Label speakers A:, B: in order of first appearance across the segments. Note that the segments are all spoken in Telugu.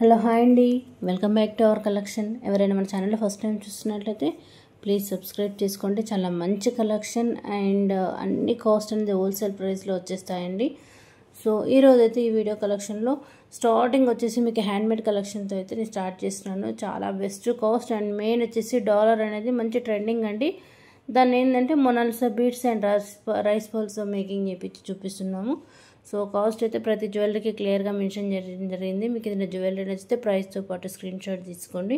A: హలో హాయ్ అండి, welcome back to our collection. ఎవరైనా మన ఛానల్లో ఫస్ట్ టైం చూస్తున్నట్లయితే ప్లీజ్ సబ్స్క్రైబ్ చేసుకోండి. చాలా మంచి కలెక్షన్ అండ్ అన్ని కాస్ట్ అనేది హోల్సేల్ ప్రైస్లో వచ్చేస్తాయండి. సో ఈరోజు అయితే ఈ వీడియో కలెక్షన్లో స్టార్టింగ్ వచ్చేసి మీకు హ్యాండ్మేడ్ కలెక్షన్తో అయితే నేను స్టార్ట్ చేస్తున్నాను. చాలా బెస్ట్ కాస్ట్ అండ్ మెయిన్ వచ్చేసి డాలర్ అనేది మంచి ట్రెండింగ్ అండి. దాన్ని ఏంటంటే Mona Lisa beads and rice balls making చేపించి చూపిస్తున్నాము. సో కాస్ట్ అయితే ప్రతి జ్యువెలరీకి క్లియర్గా మెన్షన్ చేయడం జరిగింది. మీకు ఏదైనా జ్యువెలరీ నచ్చితే ప్రైస్తో పాటు స్క్రీన్ షాట్ తీసుకోండి.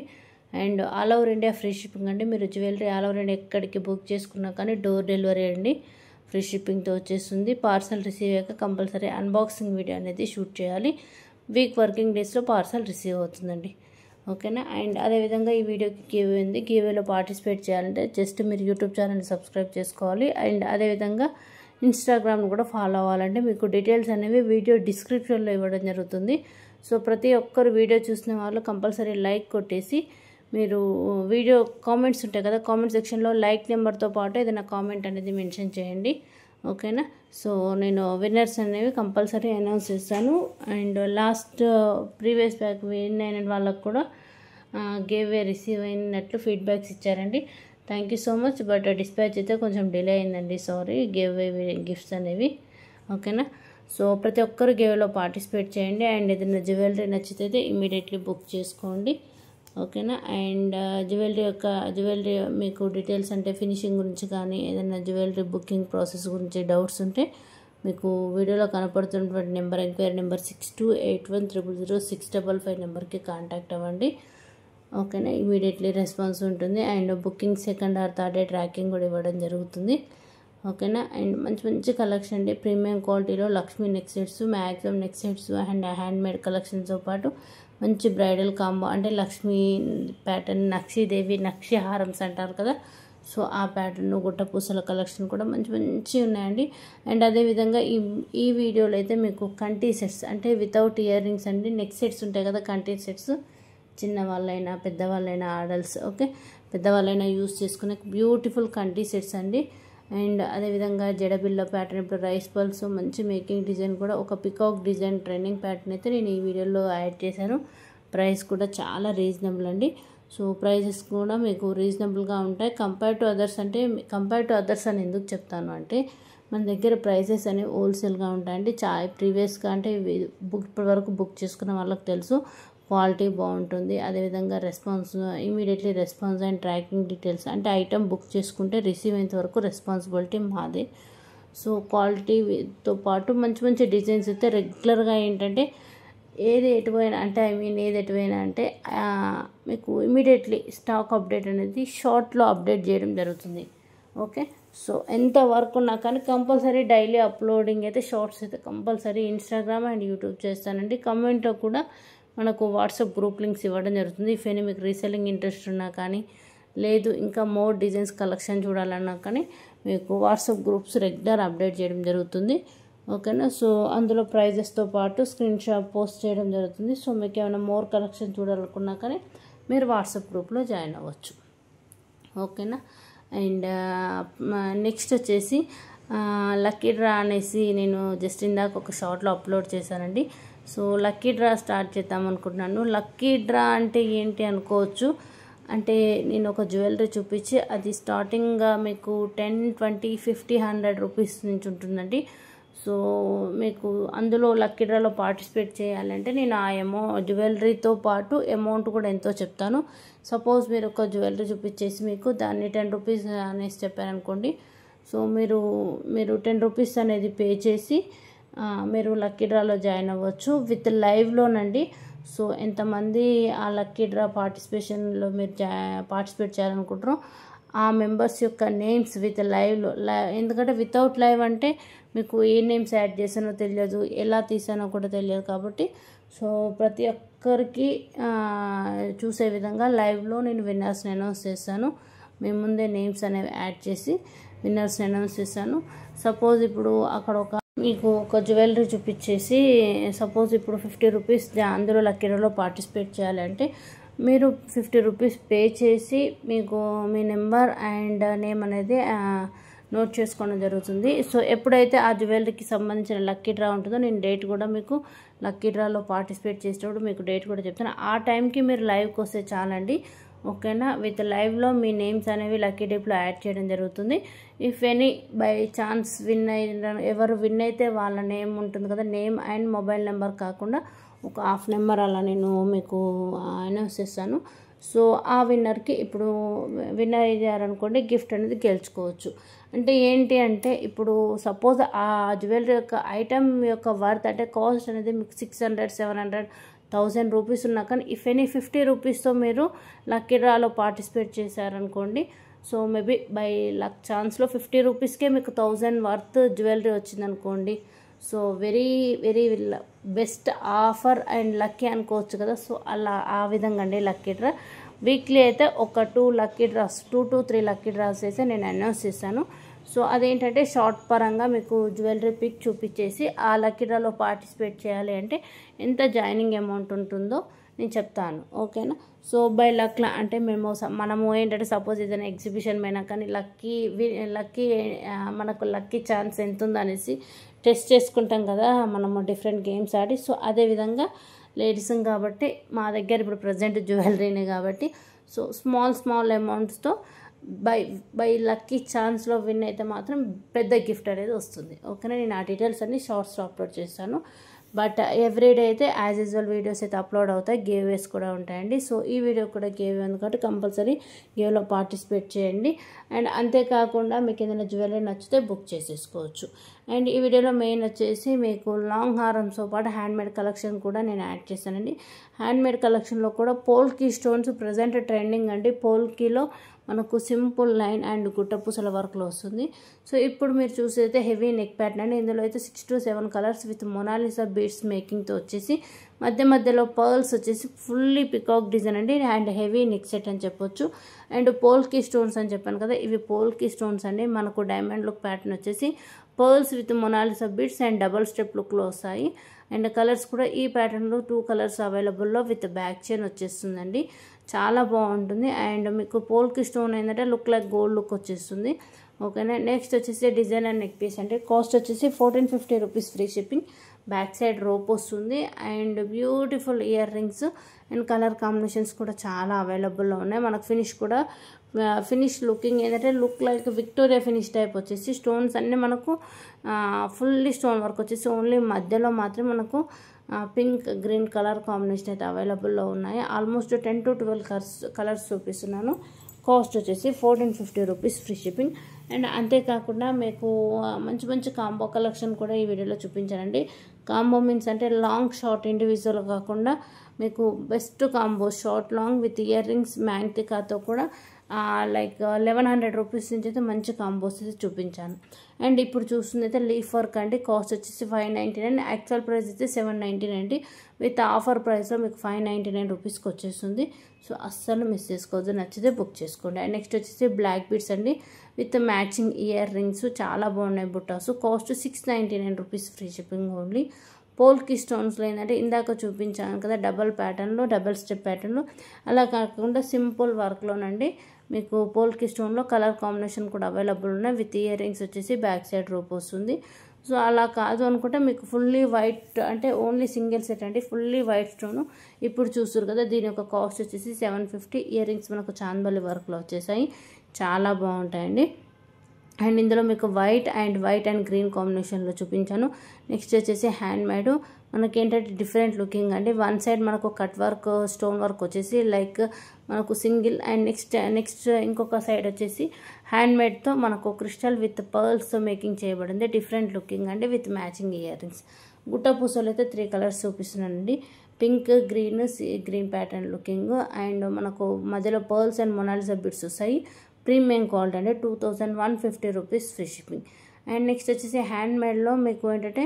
A: And all over India free shipping అండి. మీరు జ్యువెలరీ ఆల్ ఓవర్ ఇండియా ఎక్కడికి బుక్ చేసుకున్నా కానీ డోర్ డెలివరీ అండి, ఫ్రీ షిప్పింగ్తో వచ్చేస్తుంది. పార్సల్ రిసీవ్ అయ్యాక కంపల్సరీ అన్బాక్సింగ్ వీడియో అనేది షూట్ చేయాలి. వీక్ వర్కింగ్ డేస్లో పార్సల్ రిసీవ్ అవుతుందండి. ఓకేనా. అండ్ అదేవిధంగా ఈ వీడియోకి గివ్ ఉంది. గివ్వేలో పార్టిసిపేట్ చేయాలంటే జస్ట్ మీరు యూట్యూబ్ ఛానల్ని సబ్స్క్రైబ్ చేసుకోవాలి. అండ్ అదేవిధంగా ఇన్స్టాగ్రామ్ కూడా ఫాలో అవ్వాలంటే మీకు డీటెయిల్స్ అనేవి వీడియో డిస్క్రిప్షన్లో ఇవ్వడం జరుగుతుంది. సో ప్రతి ఒక్కరు వీడియో చూసిన వాళ్ళు కంపల్సరీ లైక్ కొట్టేసి మీరు వీడియో కామెంట్స్ ఉంటాయి కదా, కామెంట్ సెక్షన్లో లైక్ నెంబర్తో పాటు ఏదైనా కామెంట్ అనేది మెన్షన్ చేయండి. ఓకేనా. సో నేను విన్నర్స్ అనేవి కంపల్సరీ అనౌన్స్ చేస్తాను. And last previous back win అయిన వాళ్ళకు కూడా గివ్ వే రిసీవ్ అయినట్లు ఫీడ్బ్యాక్స్ ఇచ్చారండి. Thank you so much. But dispatch అయితే కొంచెం డిలే అయిందండి, సారీ. గివ్ అవే గిఫ్ట్స్ అనేవి. ఓకేనా. సో ప్రతి ఒక్కరు గివ్లో పార్టిసిపేట్ చేయండి. అండ్ ఏదైనా జ్యువెలరీ నచ్చితే ఇమీడియట్లీ బుక్ చేసుకోండి. ఓకేనా. అండ్ జ్యువెలరీ మీకు డీటెయిల్స్ అంటే ఫినిషింగ్ గురించి కానీ ఏదైనా జ్యువెలరీ బుకింగ్ ప్రాసెస్ గురించి డౌట్స్ ఉంటే మీకు వీడియోలో కనపడుతున్నటువంటి నెంబర్, ఎంక్వైరీ నెంబర్ 6281000655 నెంబర్కి కాంటాక్ట్ అవ్వండి. ఓకేనా. ఇమీడియట్లీ రెస్పాన్స్ ఉంటుంది. And booking second or third day tracking కూడా ఇవ్వడం జరుగుతుంది. ఓకేనా. అండ్ మంచి మంచి కలెక్షన్ అండి. ప్రీమియం క్వాలిటీలో Lakshmi neck sets, maximum neck sets and handmade కలెక్షన్స్తో పాటు మంచి బ్రైడల్ కాంబో అంటే లక్ష్మీ ప్యాటర్న్, నక్షీదేవి నక్షి హారమ్స్ అంటారు కదా, సో ఆ ప్యాటర్న్, గుట్టపూసల కలెక్షన్ కూడా మంచి మంచి ఉన్నాయండి. అండ్ అదేవిధంగా ఈ వీడియోలో అయితే మీకు కంటి సెట్స్ అంటే వితౌట్ ఇయర్ రింగ్స్ అండి, నెక్ సెట్స్ ఉంటాయి కదా, కంటి సెట్స్ చిన్న వాళ్ళైనా పెద్దవాళ్ళైనా ఆడల్స్, ఓకే, పెద్దవాళ్ళైనా యూస్ చేసుకునే బ్యూటిఫుల్ కంటి సెట్స్ అండి. అండ్ అదేవిధంగా జడబిల్ల ప్యాటర్న్, ఇప్పుడు రైస్ పల్స్ మంచి మేకింగ్ డిజైన్ కూడా ఒక పికాక్ డిజైన్ ట్రెండింగ్ ప్యాటర్న్ అయితే నేను ఈ వీడియోలో యాడ్ చేశాను. ప్రైస్ కూడా చాలా రీజనబుల్ అండి. సో ప్రైజెస్ కూడా మీకు రీజనబుల్గా ఉంటాయి కంపేర్ టు అదర్స్. అంటే కంపేర్ టు అదర్స్ అని ఎందుకు చెప్తాను అంటే మన దగ్గర ప్రైజెస్ అనేవి హోల్సేల్గా ఉంటాయండి. ప్రీవియస్గా అంటే ఇప్పటివరకు బుక్ చేసుకున్న వాళ్ళకి తెలుసు క్వాలిటీ బాగుంటుంది. అదేవిధంగా response, immediately response and tracking details అంటే ఐటమ్ బుక్ చేసుకుంటే రిసీవ్ అయ్యేంత వరకు రెస్పాన్సిబిలిటీ మాదే. సో క్వాలిటీతో పాటు మంచి మంచి డిజైన్స్ అయితే రెగ్యులర్గా ఏంటంటే ఏది ఎటువైనా అంటే మీకు ఇమీడియట్లీ స్టాక్ అప్డేట్ అనేది షార్ట్లో అప్డేట్ చేయడం జరుగుతుంది. ఓకే. సో ఎంత వర్క్ ఉన్నా కానీ కంపల్సరీ డైలీ అప్లోడింగ్ అయితే షార్ట్స్ అయితే కంపల్సరీ ఇన్స్టాగ్రామ్ అండ్ యూట్యూబ్ చేస్తానండి. కమెంట్లో కూడా మనకు వాట్సాప్ గ్రూప్ లింక్స్ ఇవ్వడం జరుగుతుంది. ఇఫ్ ఎనీ మీకు రీసెల్లింగ్ ఇంట్రెస్ట్ ఉన్నా కానీ లేదు ఇంకా మోర్ డిజైన్స్ కలెక్షన్ చూడాలన్నా కానీ మీకు వాట్సాప్ గ్రూప్స్ రెగ్యులర్ అప్డేట్ చేయడం జరుగుతుంది. ఓకేనా. సో అందులో ప్రైజెస్తో పాటు స్క్రీన్ షాట్ పోస్ట్ చేయడం జరుగుతుంది. సో మీకు ఏమైనా మోర్ కలెక్షన్ చూడాలనుకున్నా కానీ మీరు వాట్సాప్ గ్రూప్లో జాయిన్ అవ్వచ్చు. ఓకేనా. అండ్ నెక్స్ట్ వచ్చేసి లక్కీ డ్రా అనేసి నేను జస్ట్ ఇందాక ఒక షార్ట్లో అప్లోడ్ చేశానండి. సో లక్కీ డ్రా స్టార్ట్ చేద్దాం అనుకుంటున్నాను. లక్కీ డ్రా అంటే ఏంటి అనుకోవచ్చు. అంటే నేను ఒక జ్యువెలరీ చూపించి అది స్టార్టింగ్గా మీకు 10, 20, 50, 100 రూపీస్ నుంచి ఉంటుందండి. సో మీకు అందులో లక్కీ డ్రాలో పార్టిసిపేట్ చేయాలంటే నేను ఆ జ్యువెలరీతో పాటు అమౌంట్ కూడా ఎంతో చెప్తాను. సపోజ్ మీరు ఒక జ్యువెలరీ చూపించేసి మీకు దాన్ని 10 రూపీస్ అనేసి చెప్పారనుకోండి. సో మీరు 10 రూపీస్ అనేది పే చేసి మీరు లక్కీ డ్రాలో జాయిన్ అవ్వచ్చు విత్ లైవ్లోనండి. సో ఎంతమంది ఆ లక్కీ డ్రా పార్టిసిపేషన్లో మీరు పార్టిసిపేట్ చేయాలనుకుంటారో ఆ మెంబర్స్ యొక్క నేమ్స్ విత్ లైవ్లో, ఎందుకంటే వితౌట్ లైవ్ అంటే మీకు ఏ నేమ్స్ యాడ్ చేసానో తెలియదు, ఎలా తీసానో కూడా తెలియదు. కాబట్టి సో ప్రతి ఒక్కరికి చూసే విధంగా లైవ్లో నేను విన్నర్స్ని అనౌన్స్ చేస్తాను. మేము ముందే నేమ్స్ అనేవి యాడ్ చేసి విన్నర్స్ని అనౌన్స్ చేస్తాను. సపోజ్ ఇప్పుడు అక్కడ మీకు ఒక జ్యువెలరీ చూపించేసి సపోజ్ ఇప్పుడు 50 రూపీస్ అందులో లక్కీ డ్రాలో పార్టిసిపేట్ చేయాలంటే మీరు 50 రూపీస్ పే చేసి మీకు మీ నెంబర్ అండ్ నేమ్ అనేది నోట్ చేసుకోవడం జరుగుతుంది. సో ఎప్పుడైతే ఆ జ్యువెలరీకి సంబంధించిన లక్కీ డ్రా ఉంటుందో నేను డేట్ కూడా మీకు లక్కీ డ్రాలో పార్టిసిపేట్ చేసేటప్పుడు మీకు డేట్ కూడా చెప్తాను. ఆ టైంకి మీరు లైవ్కి వస్తే చాలండి, ఓకేనా. విత్ లైవ్లో మీ నేమ్స్ అనేవి లక్కీ డిప్లో యాడ్ చేయడం జరుగుతుంది. ఇఫ్ ఎనీ బై ఛాన్స్ ఎవరు విన్ అయితే వాళ్ళ నేమ్ ఉంటుంది కదా, నేమ్ అండ్ మొబైల్ నెంబర్ కాకుండా ఒక హాఫ్ నెంబర్ అలా నేను మీకు అనౌన్స్ చేస్తాను. సో ఆ విన్నర్కి ఇప్పుడు విన్నర్ అయ్యారనుకోండి గిఫ్ట్ అనేది గెలుచుకోవచ్చు. అంటే ఏంటి అంటే ఇప్పుడు సపోజ్ ఆ జ్యువెలరీ యొక్క ఐటమ్ యొక్క వర్త్ అంటే కాస్ట్ అనేది మీకు 600, 700, 1000 రూపీస్ ఉన్నా కానీ ఇఫ్ ఎనీ 50 రూపీస్తో మీరు లక్కీ డ్రాలో పార్టిసిపేట్ చేశారనుకోండి, సో మేబీ బై లక్ ఛాన్స్లో 50 రూపీస్కే మీకు 1000 వర్త్ జ్యువెలరీ వచ్చిందనుకోండి. So very very best offer and lucky అనుకోవచ్చు కదా. సో అలా ఆ విధంగా అండి లక్కీ డ్రా. వీక్లీ అయితే ఒక 2 to 3 లక్కీ డ్రాస్ అయితే నేను అనౌన్స్ చేశాను. సో అదేంటంటే షార్ట్ పరంగా మీకు జ్యువెలరీ పిక్ చూపించేసి ఆ లక్కీ డ్రాలో పార్టిసిపేట్ చేయాలి అంటే ఎంత జాయినింగ్ అమౌంట్ ఉంటుందో నేను చెప్తాను, ఓకేనా. సో బై లక్లా అంటే మనము ఏంటంటే సపోజ్ ఏదైనా ఎగ్జిబిషన్ పోయినా కానీ మనకు లక్కీ ఛాన్స్ ఎంత ఉందో అనేసి టెస్ట్ చేసుకుంటాం కదా మనము డిఫరెంట్ గేమ్స్ ఆడి. సో అదేవిధంగా లేడీస్ కాబట్టి మా దగ్గర ఇప్పుడు ప్రజెంట్ జ్యువెలరీనే కాబట్టి సో స్మాల్ అమౌంట్స్తో బై లక్కీ ఛాన్స్లో విన్ అయితే మాత్రం పెద్ద గిఫ్ట్ అనేది వస్తుంది, ఓకేనా. నేను ఆ డీటెయిల్స్ అన్ని షార్ట్స్లో అప్లోడ్ చేస్తాను. బట్ ఎవ్రీడే అయితే యాజ్ యూజువల్ వీడియోస్ అయితే అప్లోడ్ అవుతాయి, గేవ్వేస్ కూడా ఉంటాయండి. సో ఈ వీడియో కూడా గేవ్ ఉంది కాబట్టి కంపల్సరీ గేవ్లో పార్టిసిపేట్ చేయండి. అండ్ అంతేకాకుండా మీకు ఏదైనా జ్యువెలరీ నచ్చితే బుక్ చేసేసుకోవచ్చు. అండ్ ఈ వీడియోలో మెయిన్ వచ్చేసి మీకు లాంగ్ హారంతో పాటు హ్యాండ్మేడ్ కలెక్షన్ కూడా నేను యాడ్ చేశానండి. హ్యాండ్మేడ్ కలెక్షన్లో కూడా పోల్కీ స్టోన్స్ ప్రజెంట్ ట్రెండింగ్ అండి. పోల్కీలో మనకు సింపుల్ లైన్ అండ్ గుట్టపూసల వర్క్లో వస్తుంది. సో ఇప్పుడు మీరు చూసేదైతే హెవీ నెక్ ప్యాటర్న్ అండి. ఇందులో అయితే 6 to 7 colours with Mona Lisa beads మేకింగ్తో వచ్చేసి మధ్యలో పర్ల్స్ వచ్చేసి ఫుల్లీ పికాక్ డిజైన్ అండి. అండ్ హెవీ నెక్ సెట్ అని చెప్పొచ్చు. అండ్ పోల్కీ స్టోన్స్ అని చెప్పాను కదా, ఇవి పోల్కీ స్టోన్స్ అండి. మనకు డైమండ్ లుక్ ప్యాటర్న్ వచ్చేసి pearls with Mona Lisa beads and double step లుక్లో వస్తాయి. అండ్ కలర్స్ కూడా ఈ ప్యాటర్న్లో 2 కలర్స్ అవైలబుల్లో విత్ బ్యాక్ చైన్ వచ్చేస్తుందండి. చాలా బాగుంటుంది. అండ్ మీకు పోల్కీ స్టోన్ ఏంటంటే లుక్ లైక్ గోల్డ్ లుక్ వచ్చేస్తుంది, ఓకేనా. నెక్స్ట్ వచ్చేసి డిజైన్ అండ్ నెక్ పీస్ అంటే కాస్ట్ వచ్చేసి 1450 rupees free shipping. Back side rope వస్తుంది. And beautiful ear rings and colour combinations కూడా చాలా అవైలబుల్లో ఉన్నాయి. మనకు ఫినిష్ లుకింగ్ ఏంటంటే look like Victoria finish type వచ్చేసి స్టోన్స్ అన్నీ మనకు ఫుల్లీ స్టోన్ వర్క్ వచ్చేసి ఓన్లీ మధ్యలో మాత్రం మనకు పింక్ గ్రీన్ కలర్ కాంబినేషన్ అయితే అవైలబుల్లో ఉన్నాయి. ఆల్మోస్ట్ 10 to 12 కలర్స్ చూపిస్తున్నాను. కాస్ట్ వచ్చేసి 1450 రూపీస్ ఫ్రీ షిప్పింగ్. అండ్ అంతేకాకుండా మీకు మంచి కాంబో కలెక్షన్ కూడా ఈ వీడియోలో చూపించానండి. కాంబో మీన్స్ అంటే లాంగ్ షార్ట్ ఇండివిజువల్ కాకుండా మీకు best combo short long with ear rings మ్యాంగ్టికాతో కూడా లైక్ 1100 రూపీస్ నుంచి అయితే మంచి కాంబోస్ అయితే చూపించాను. అండ్ ఇప్పుడు చూస్తుంది అయితే లీఫ్ వర్క్ అండి. కాస్ట్ వచ్చేసి 599, యాక్చువల్ ప్రైస్ అయితే 799 విత్ ఆఫర్ ప్రైస్లో మీకు 599 రూపీస్కి వచ్చేస్తుంది. సో అస్సలు మిస్ చేసుకోవద్దు, నచ్చితే బుక్ చేసుకోండి. అండ్ నెక్స్ట్ వచ్చేసి బ్లాక్ బీడ్స్ అండి విత్ మ్యాచింగ్ ఇయర్ రింగ్స్ చాలా బాగున్నాయి బుట్టాసు. Cost 699 rupees free shipping only. Polki స్టోన్స్లో ఏంటంటే ఇందాక చూపించాను కదా డబల్ ప్యాటర్న్లో డబల్ స్టెప్ ప్యాటర్న్లో, అలా కాకుండా సింపుల్ వర్క్లోనండి మీకు పోల్కీ స్టోన్లో కలర్ కాంబినేషన్ కూడా అవైలబుల్ ఉన్నాయి. విత్ ఇయర్ రింగ్స్ వచ్చేసి బ్యాక్ సైడ్ రోప్ వస్తుంది. సో అలా కాదు అనుకుంటే మీకు ఫుల్లీ వైట్ అంటే ఓన్లీ సింగిల్ సెట్ అండి, ఫుల్లీ వైట్ స్టోను ఇప్పుడు చూస్తారు కదా. దీని యొక్క కాస్ట్ వచ్చేసి 750. ఇయర్ రింగ్స్ మనకు చాందబల్లి వర్క్లో వచ్చేసాయి, చాలా బాగుంటాయండి. అండ్ ఇందులో మీకు వైట్ అండ్ గ్రీన్ కాంబినేషన్లో చూపించాను. నెక్స్ట్ వచ్చేసి హ్యాండ్ మేడ్ మనకేంటంటే డిఫరెంట్ లుకింగ్ అండి. వన్ సైడ్ మనకు కట్ వర్క్ స్టోన్ వర్క్ వచ్చేసి లైక్ మనకు సింగిల్ అండ్ నెక్స్ట్ ఇంకొక సైడ్ వచ్చేసి హ్యాండ్ మేడ్తో మనకు క్రిస్టల్ విత్ పర్ల్స్తో మేకింగ్ చేయబడింది. డిఫరెంట్ లుకింగ్ అండి విత్ మ్యాచింగ్ ఇయర్ రింగ్స్. గుట్ట పూసలు అయితే 3 కలర్స్ చూపిస్తున్నానండి. Pink green pattern looking and మనకు మధ్యలో పర్ల్స్ అండ్ మొనాలిసా బిట్స్ వస్తాయి. ప్రీమియం క్వాలిటీ అంటే 2150 rupees free shipping. And next వచ్చేసి హ్యాండ్ మేడ్లో మీకు ఏంటంటే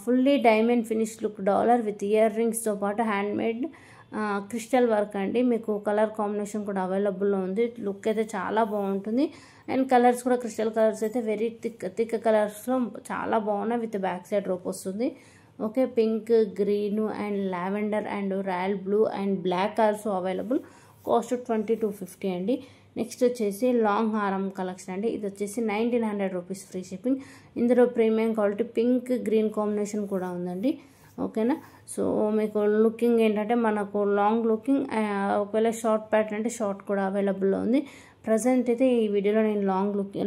A: fully diamond finish look dollar with ear రింగ్స్తో పాటు హ్యాండ్ మేడ్ క్రిస్టల్ వర్క్ అండి. మీకు కలర్ కాంబినేషన్ కూడా అవైలబుల్లో ఉంది. లుక్ అయితే చాలా బాగుంటుంది. అండ్ కలర్స్ కూడా క్రిస్టల్ కలర్స్ అయితే వెరీ థిక్ కలర్స్లో చాలా బాగున్నాయి విత్ బ్యాక్ సైడ్ రోప్ వస్తుంది. Okay, pink green and lavender and royal blue and black also available. Cost 2250 అండి. నెక్స్ట్ వచ్చేసి లాంగ్ హారం కలెక్షన్ అండి. ఇది వచ్చేసి 1900 రూపీస్ ఫ్రీ షిప్పింగ్. ఇందులో premium quality pink green combination కూడా ఉందండి. ఓకేనా. సో మీకు లుకింగ్ ఏంటంటే మనకు లాంగ్ లుకింగ్, ఒకవేళ షార్ట్ ప్యాటర్న్ అంటే షార్ట్ కూడా అవైలబుల్లో ఉంది. ప్రజెంట్ అయితే ఈ వీడియోలో నేను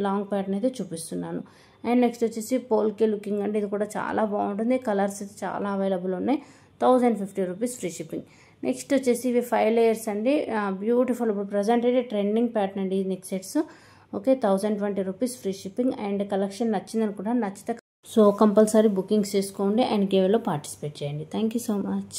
A: లాంగ్ ప్యాటర్న్ అయితే చూపిస్తున్నాను. అండ్ నెక్స్ట్ వచ్చేసి పోల్కే లుకింగ్ అంటే ఇది కూడా చాలా బాగుంటుంది. కలర్స్ అయితే చాలా అవైలబుల్ ఉన్నాయి. 1050 రూపీస్ ఫ్రీ షిప్పింగ్. నెక్స్ట్ వచ్చేసి ఇవి 5 లేయర్స్ అండి, బ్యూటిఫుల్. ఇప్పుడు ప్రజెంట్ అయితే ట్రెండింగ్ ప్యాటర్న్ అండి ఈ neck sets. Okay, 1020 rupees free shipping. And collection నచ్చింది అనుకుంటా, నచ్చితే సో కంపల్సరీ బుకింగ్స్ చేసుకోండి అండ్ గివ్లో పార్టిసిపేట్ చేయండి. Thank you so much.